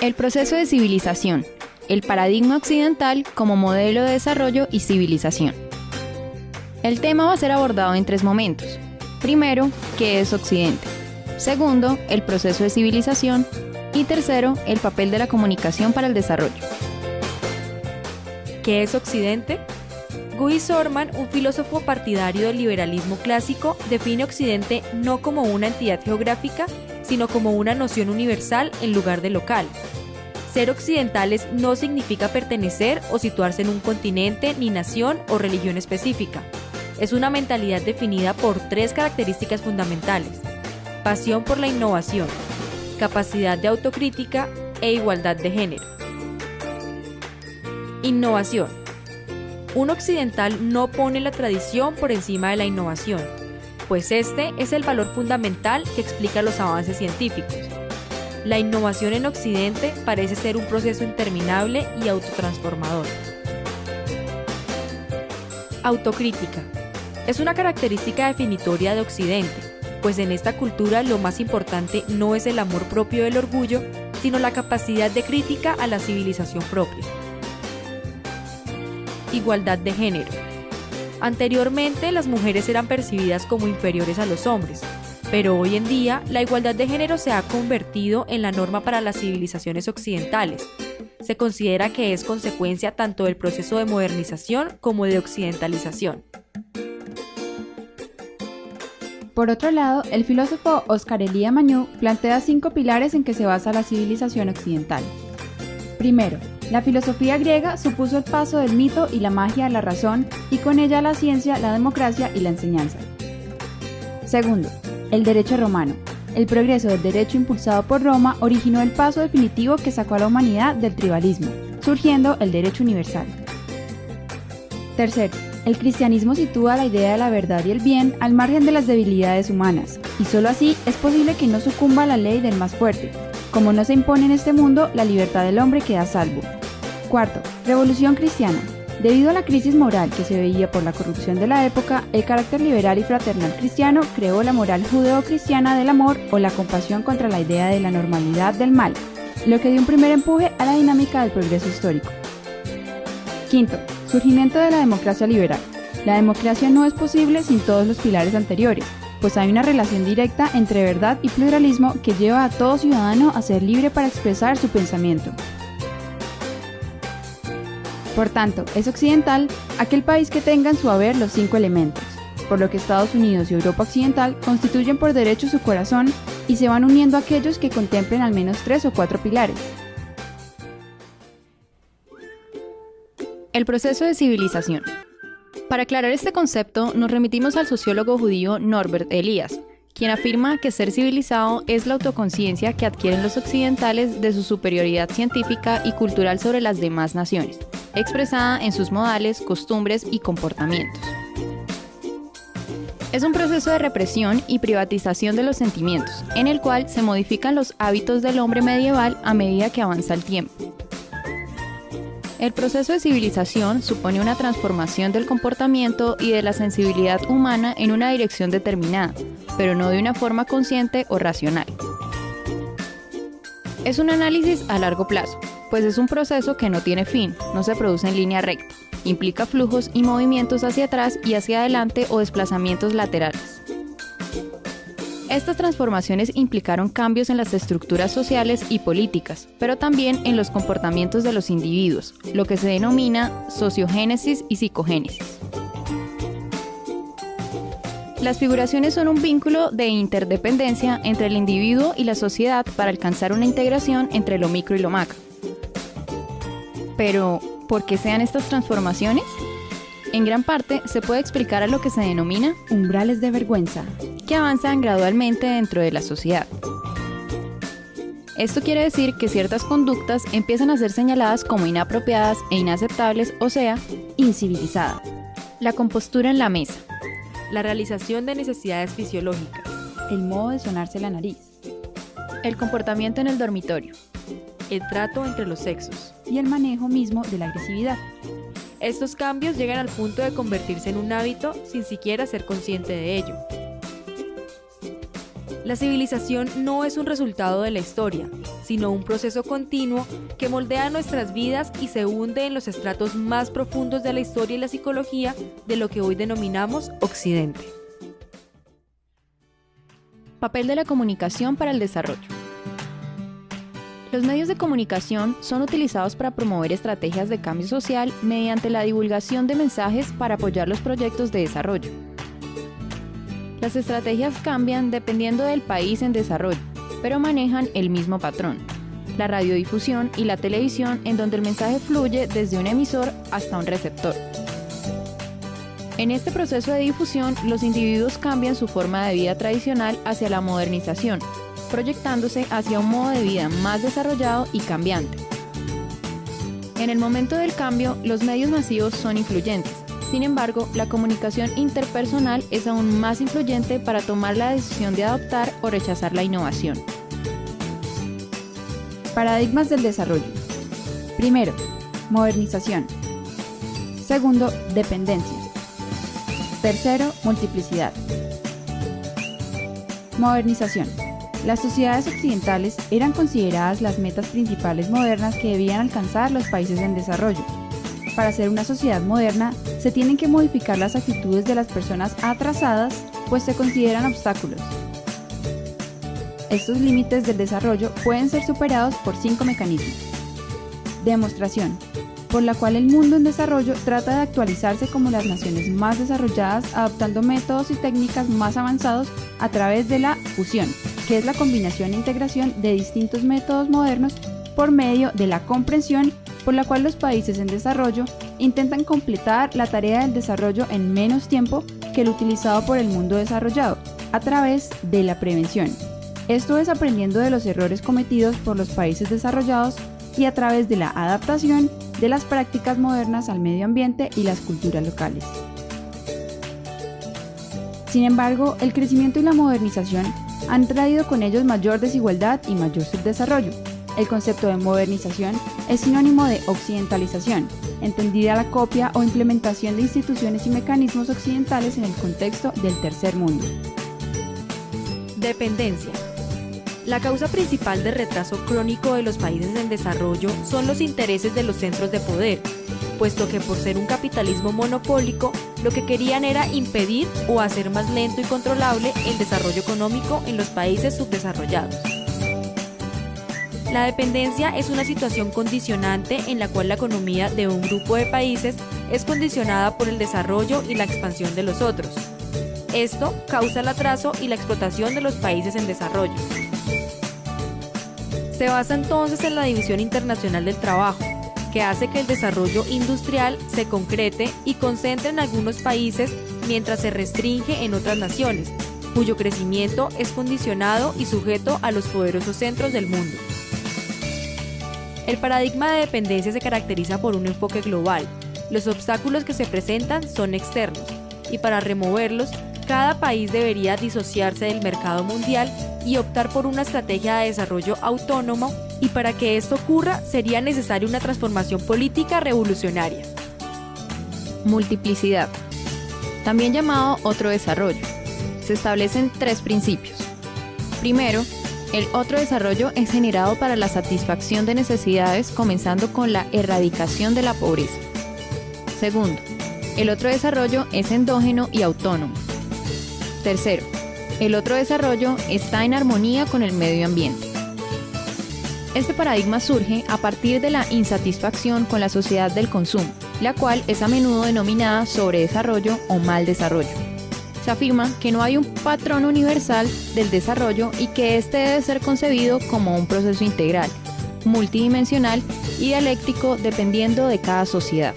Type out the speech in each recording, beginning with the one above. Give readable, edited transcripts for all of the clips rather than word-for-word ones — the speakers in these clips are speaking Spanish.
El proceso de civilización, el paradigma occidental como modelo de desarrollo y civilización. El tema va a ser abordado en 3 momentos. Primero, ¿qué es Occidente? Segundo, el proceso de civilización. Y tercero, el papel de la comunicación para el desarrollo. ¿Qué es Occidente? Guy Sorman, un filósofo partidario del liberalismo clásico, define Occidente no como una entidad geográfica, sino como una noción universal en lugar de local. Ser occidentales no significa pertenecer o situarse en un continente, ni nación o religión específica. Es una mentalidad definida por 3 características fundamentales: pasión por la innovación, capacidad de autocrítica e igualdad de género. Innovación. Un occidental no pone la tradición por encima de la innovación, pues este es el valor fundamental que explica los avances científicos. La innovación en Occidente parece ser un proceso interminable y autotransformador. Autocrítica. Es una característica definitoria de Occidente, pues en esta cultura lo más importante no es el amor propio del orgullo, sino la capacidad de crítica a la civilización propia. Igualdad de género. Anteriormente, las mujeres eran percibidas como inferiores a los hombres, pero hoy en día la igualdad de género se ha convertido en la norma para las civilizaciones occidentales. Se considera que es consecuencia tanto del proceso de modernización como de occidentalización. Por otro lado, el filósofo Oscar Elia Mañú plantea 5 pilares en que se basa la civilización occidental. Primero, la filosofía griega supuso el paso del mito y la magia a la razón, y con ella la ciencia, la democracia y la enseñanza. Segundo, el derecho romano. El progreso del derecho impulsado por Roma originó el paso definitivo que sacó a la humanidad del tribalismo, surgiendo el derecho universal. Tercero, el cristianismo sitúa la idea de la verdad y el bien al margen de las debilidades humanas, y solo así es posible que no sucumba a la ley del más fuerte. Como no se impone en este mundo, la libertad del hombre queda a salvo. Cuarto, revolución cristiana. Debido a la crisis moral que se veía por la corrupción de la época, el carácter liberal y fraternal cristiano creó la moral judeo-cristiana del amor o la compasión contra la idea de la normalidad del mal, lo que dio un primer empuje a la dinámica del progreso histórico. Quinto, surgimiento de la democracia liberal. La democracia no es posible sin todos los pilares anteriores, pues hay una relación directa entre verdad y pluralismo que lleva a todo ciudadano a ser libre para expresar su pensamiento. Por tanto, es occidental aquel país que tenga en su haber los 5 elementos, por lo que Estados Unidos y Europa Occidental constituyen por derecho su corazón y se van uniendo aquellos que contemplen al menos 3 o 4 pilares. El proceso de civilización. Para aclarar este concepto, nos remitimos al sociólogo judío Norbert Elias, quien afirma que ser civilizado es la autoconciencia que adquieren los occidentales de su superioridad científica y cultural sobre las demás naciones, expresada en sus modales, costumbres y comportamientos. Es un proceso de represión y privatización de los sentimientos, en el cual se modifican los hábitos del hombre medieval a medida que avanza el tiempo. El proceso de civilización supone una transformación del comportamiento y de la sensibilidad humana en una dirección determinada, pero no de una forma consciente o racional. Es un análisis a largo plazo, pues es un proceso que no tiene fin, no se produce en línea recta, implica flujos y movimientos hacia atrás y hacia adelante o desplazamientos laterales. Estas transformaciones implicaron cambios en las estructuras sociales y políticas, pero también en los comportamientos de los individuos, lo que se denomina sociogénesis y psicogénesis. Las figuraciones son un vínculo de interdependencia entre el individuo y la sociedad para alcanzar una integración entre lo micro y lo macro. Pero, ¿por qué se dan estas transformaciones? En gran parte se puede explicar a lo que se denomina umbrales de vergüenza, que avanzan gradualmente dentro de la sociedad. Esto quiere decir que ciertas conductas empiezan a ser señaladas como inapropiadas e inaceptables, o sea, incivilizada. La compostura en la mesa, La realización de necesidades fisiológicas, el modo de sonarse la nariz, el comportamiento en el dormitorio, el trato entre los sexos y el manejo mismo de la agresividad. Estos cambios llegan al punto de convertirse en un hábito sin siquiera ser consciente de ello. La civilización no es un resultado de la historia, sino un proceso continuo que moldea nuestras vidas y se hunde en los estratos más profundos de la historia y la psicología de lo que hoy denominamos Occidente. Papel de la comunicación para el desarrollo. Los medios de comunicación son utilizados para promover estrategias de cambio social mediante la divulgación de mensajes para apoyar los proyectos de desarrollo. Las estrategias cambian dependiendo del país en desarrollo, pero manejan el mismo patrón: la radiodifusión y la televisión, en donde el mensaje fluye desde un emisor hasta un receptor. En este proceso de difusión, los individuos cambian su forma de vida tradicional hacia la modernización, proyectándose hacia un modo de vida más desarrollado y cambiante. En el momento del cambio, los medios masivos son influyentes. Sin embargo, la comunicación interpersonal es aún más influyente para tomar la decisión de adoptar o rechazar la innovación. Paradigmas del desarrollo. Primero, modernización. Segundo, dependencia. Tercero, multiplicidad. Modernización. Las sociedades occidentales eran consideradas las metas principales modernas que debían alcanzar los países en desarrollo. Para ser una sociedad moderna, se tienen que modificar las actitudes de las personas atrasadas, pues se consideran obstáculos. Estos límites del desarrollo pueden ser superados por 5 mecanismos. Demostración, por la cual el mundo en desarrollo trata de actualizarse como las naciones más desarrolladas, adoptando métodos y técnicas más avanzados a través de la fusión, que es la combinación e integración de distintos métodos modernos por medio de la comprensión, por la cual los países en desarrollo intentan completar la tarea del desarrollo en menos tiempo que el utilizado por el mundo desarrollado, a través de la prevención. Esto es aprendiendo de los errores cometidos por los países desarrollados y a través de la adaptación de las prácticas modernas al medio ambiente y las culturas locales. Sin embargo, el crecimiento y la modernización han traído con ellos mayor desigualdad y mayor subdesarrollo. El concepto de modernización es sinónimo de occidentalización, entendida la copia o implementación de instituciones y mecanismos occidentales en el contexto del tercer mundo. Dependencia. La causa principal del retraso crónico de los países en desarrollo son los intereses de los centros de poder, puesto que por ser un capitalismo monopólico, lo que querían era impedir o hacer más lento y controlable el desarrollo económico en los países subdesarrollados. La dependencia es una situación condicionante en la cual la economía de un grupo de países es condicionada por el desarrollo y la expansión de los otros. Esto causa el atraso y la explotación de los países en desarrollo. Se basa entonces en la división internacional del trabajo, que hace que el desarrollo industrial se concrete y concentre en algunos países mientras se restringe en otras naciones, cuyo crecimiento es condicionado y sujeto a los poderosos centros del mundo. El paradigma de dependencia se caracteriza por un enfoque global. Los obstáculos que se presentan son externos, y para removerlos, cada país debería disociarse del mercado mundial y optar por una estrategia de desarrollo autónomo, y para que esto ocurra sería necesaria una transformación política revolucionaria. Multiplicidad, también llamado otro desarrollo. Se establecen 3 principios. Primero, el otro desarrollo es generado para la satisfacción de necesidades, comenzando con la erradicación de la pobreza. Segundo, el otro desarrollo es endógeno y autónomo. Tercero, el otro desarrollo está en armonía con el medio ambiente. Este paradigma surge a partir de la insatisfacción con la sociedad del consumo, la cual es a menudo denominada sobredesarrollo o mal desarrollo. Se afirma que no hay un patrón universal del desarrollo y que este debe ser concebido como un proceso integral, multidimensional y dialéctico dependiendo de cada sociedad.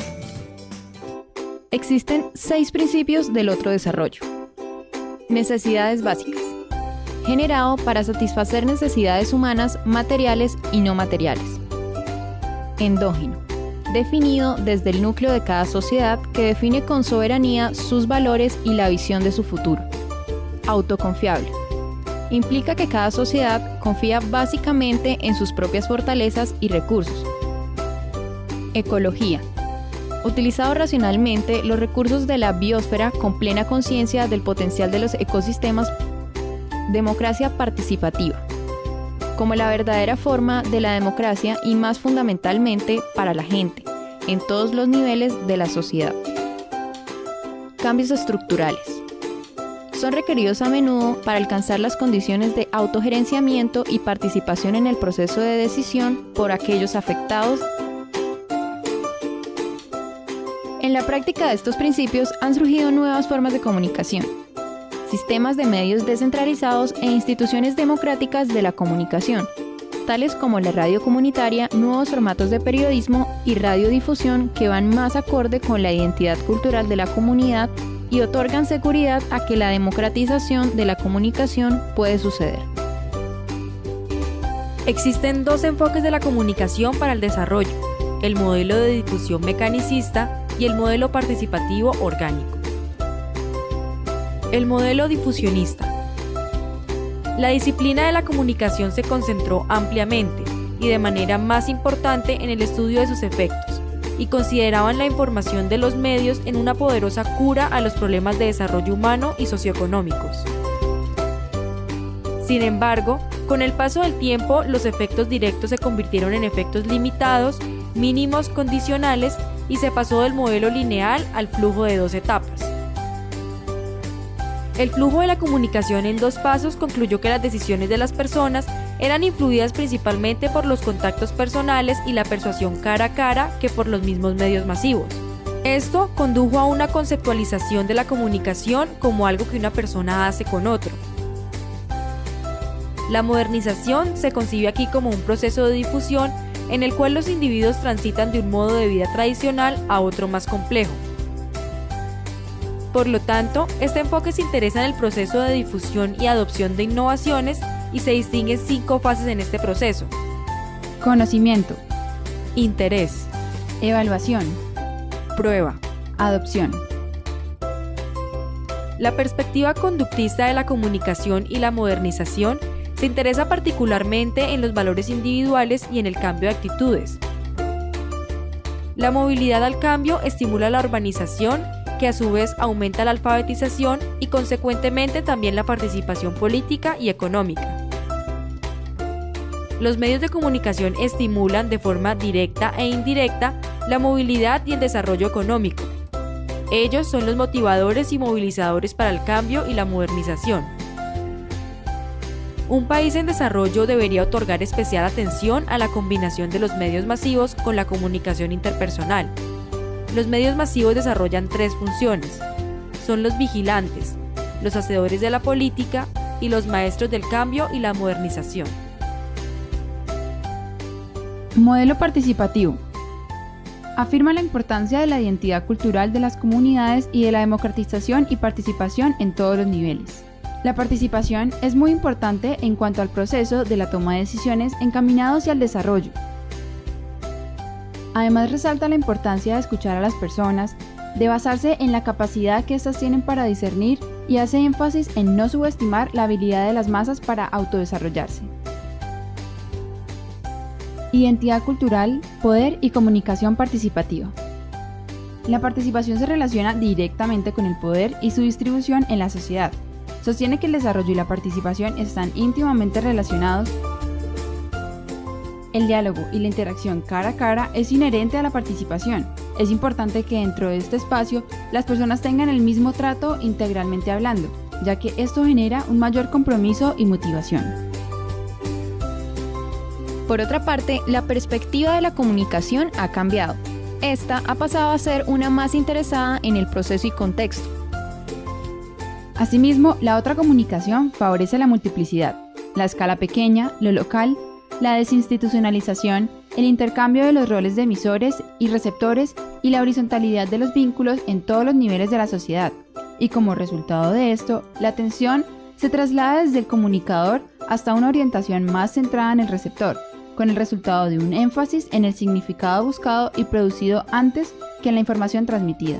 Existen 6 principios del otro desarrollo. Necesidades básicas. Generado para satisfacer necesidades humanas, materiales y no materiales. Endógeno. Definido desde el núcleo de cada sociedad, que define con soberanía sus valores y la visión de su futuro. Autoconfiable. Implica que cada sociedad confía básicamente en sus propias fortalezas y recursos. Ecología. Utilizado racionalmente los recursos de la biosfera con plena conciencia del potencial de los ecosistemas. Democracia participativa. como la verdadera forma de la democracia y más fundamentalmente para la gente, en todos los niveles de la sociedad. Cambios estructurales. Son requeridos a menudo para alcanzar las condiciones de autogerenciamiento y participación en el proceso de decisión por aquellos afectados. En la práctica de estos principios han surgido nuevas formas de comunicación, sistemas de medios descentralizados e instituciones democráticas de la comunicación, tales como la radio comunitaria, nuevos formatos de periodismo y radiodifusión que van más acorde con la identidad cultural de la comunidad y otorgan seguridad a que la democratización de la comunicación puede suceder. Existen dos enfoques de la comunicación para el desarrollo: el modelo de difusión mecanicista y el modelo participativo orgánico. El modelo difusionista. La disciplina de la comunicación se concentró ampliamente y de manera más importante en el estudio de sus efectos, y consideraban la información de los medios en una poderosa cura a los problemas de desarrollo humano y socioeconómicos. Sin embargo, con el paso del tiempo, los efectos directos se convirtieron en efectos limitados, mínimos, condicionales, y se pasó del modelo lineal al flujo de 2 etapas. El flujo de la comunicación en 2 pasos concluyó que las decisiones de las personas eran influidas principalmente por los contactos personales y la persuasión cara a cara que por los mismos medios masivos. Esto condujo a una conceptualización de la comunicación como algo que una persona hace con otro. La modernización se concibe aquí como un proceso de difusión en el cual los individuos transitan de un modo de vida tradicional a otro más complejo. Por lo tanto, este enfoque se interesa en el proceso de difusión y adopción de innovaciones y se distinguen 5 fases en este proceso: Conocimiento, interés, evaluación, prueba, adopción. La perspectiva conductista de la comunicación y la modernización se interesa particularmente en los valores individuales y en el cambio de actitudes. La movilidad al cambio estimula la urbanización, que a su vez aumenta la alfabetización y consecuentemente también la participación política y económica. Los medios de comunicación estimulan de forma directa e indirecta la movilidad y el desarrollo económico. Ellos son los motivadores y movilizadores para el cambio y la modernización. Un país en desarrollo debería otorgar especial atención a la combinación de los medios masivos con la comunicación interpersonal. Los medios masivos desarrollan 3 funciones. Son los vigilantes, los hacedores de la política y los maestros del cambio y la modernización. Modelo participativo. Afirma la importancia de la identidad cultural de las comunidades y de la democratización y participación en todos los niveles. La participación es muy importante en cuanto al proceso de la toma de decisiones encaminado hacia el desarrollo. Además, resalta la importancia de escuchar a las personas, de basarse en la capacidad que éstas tienen para discernir y hace énfasis en no subestimar la habilidad de las masas para autodesarrollarse. Identidad cultural, poder y comunicación participativa. La participación se relaciona directamente con el poder y su distribución en la sociedad. Sostiene que el desarrollo y la participación están íntimamente relacionados. El diálogo y la interacción cara a cara es inherente a la participación. Es importante que dentro de este espacio las personas tengan el mismo trato integralmente hablando, ya que esto genera un mayor compromiso y motivación. Por otra parte, la perspectiva de la comunicación ha cambiado. Esta ha pasado a ser una más interesada en el proceso y contexto. Asimismo, la otra comunicación favorece la multiplicidad, la escala pequeña, lo local, la desinstitucionalización, el intercambio de los roles de emisores y receptores y la horizontalidad de los vínculos en todos los niveles de la sociedad. Y como resultado de esto, la atención se traslada desde el comunicador hasta una orientación más centrada en el receptor, con el resultado de un énfasis en el significado buscado y producido antes que en la información transmitida.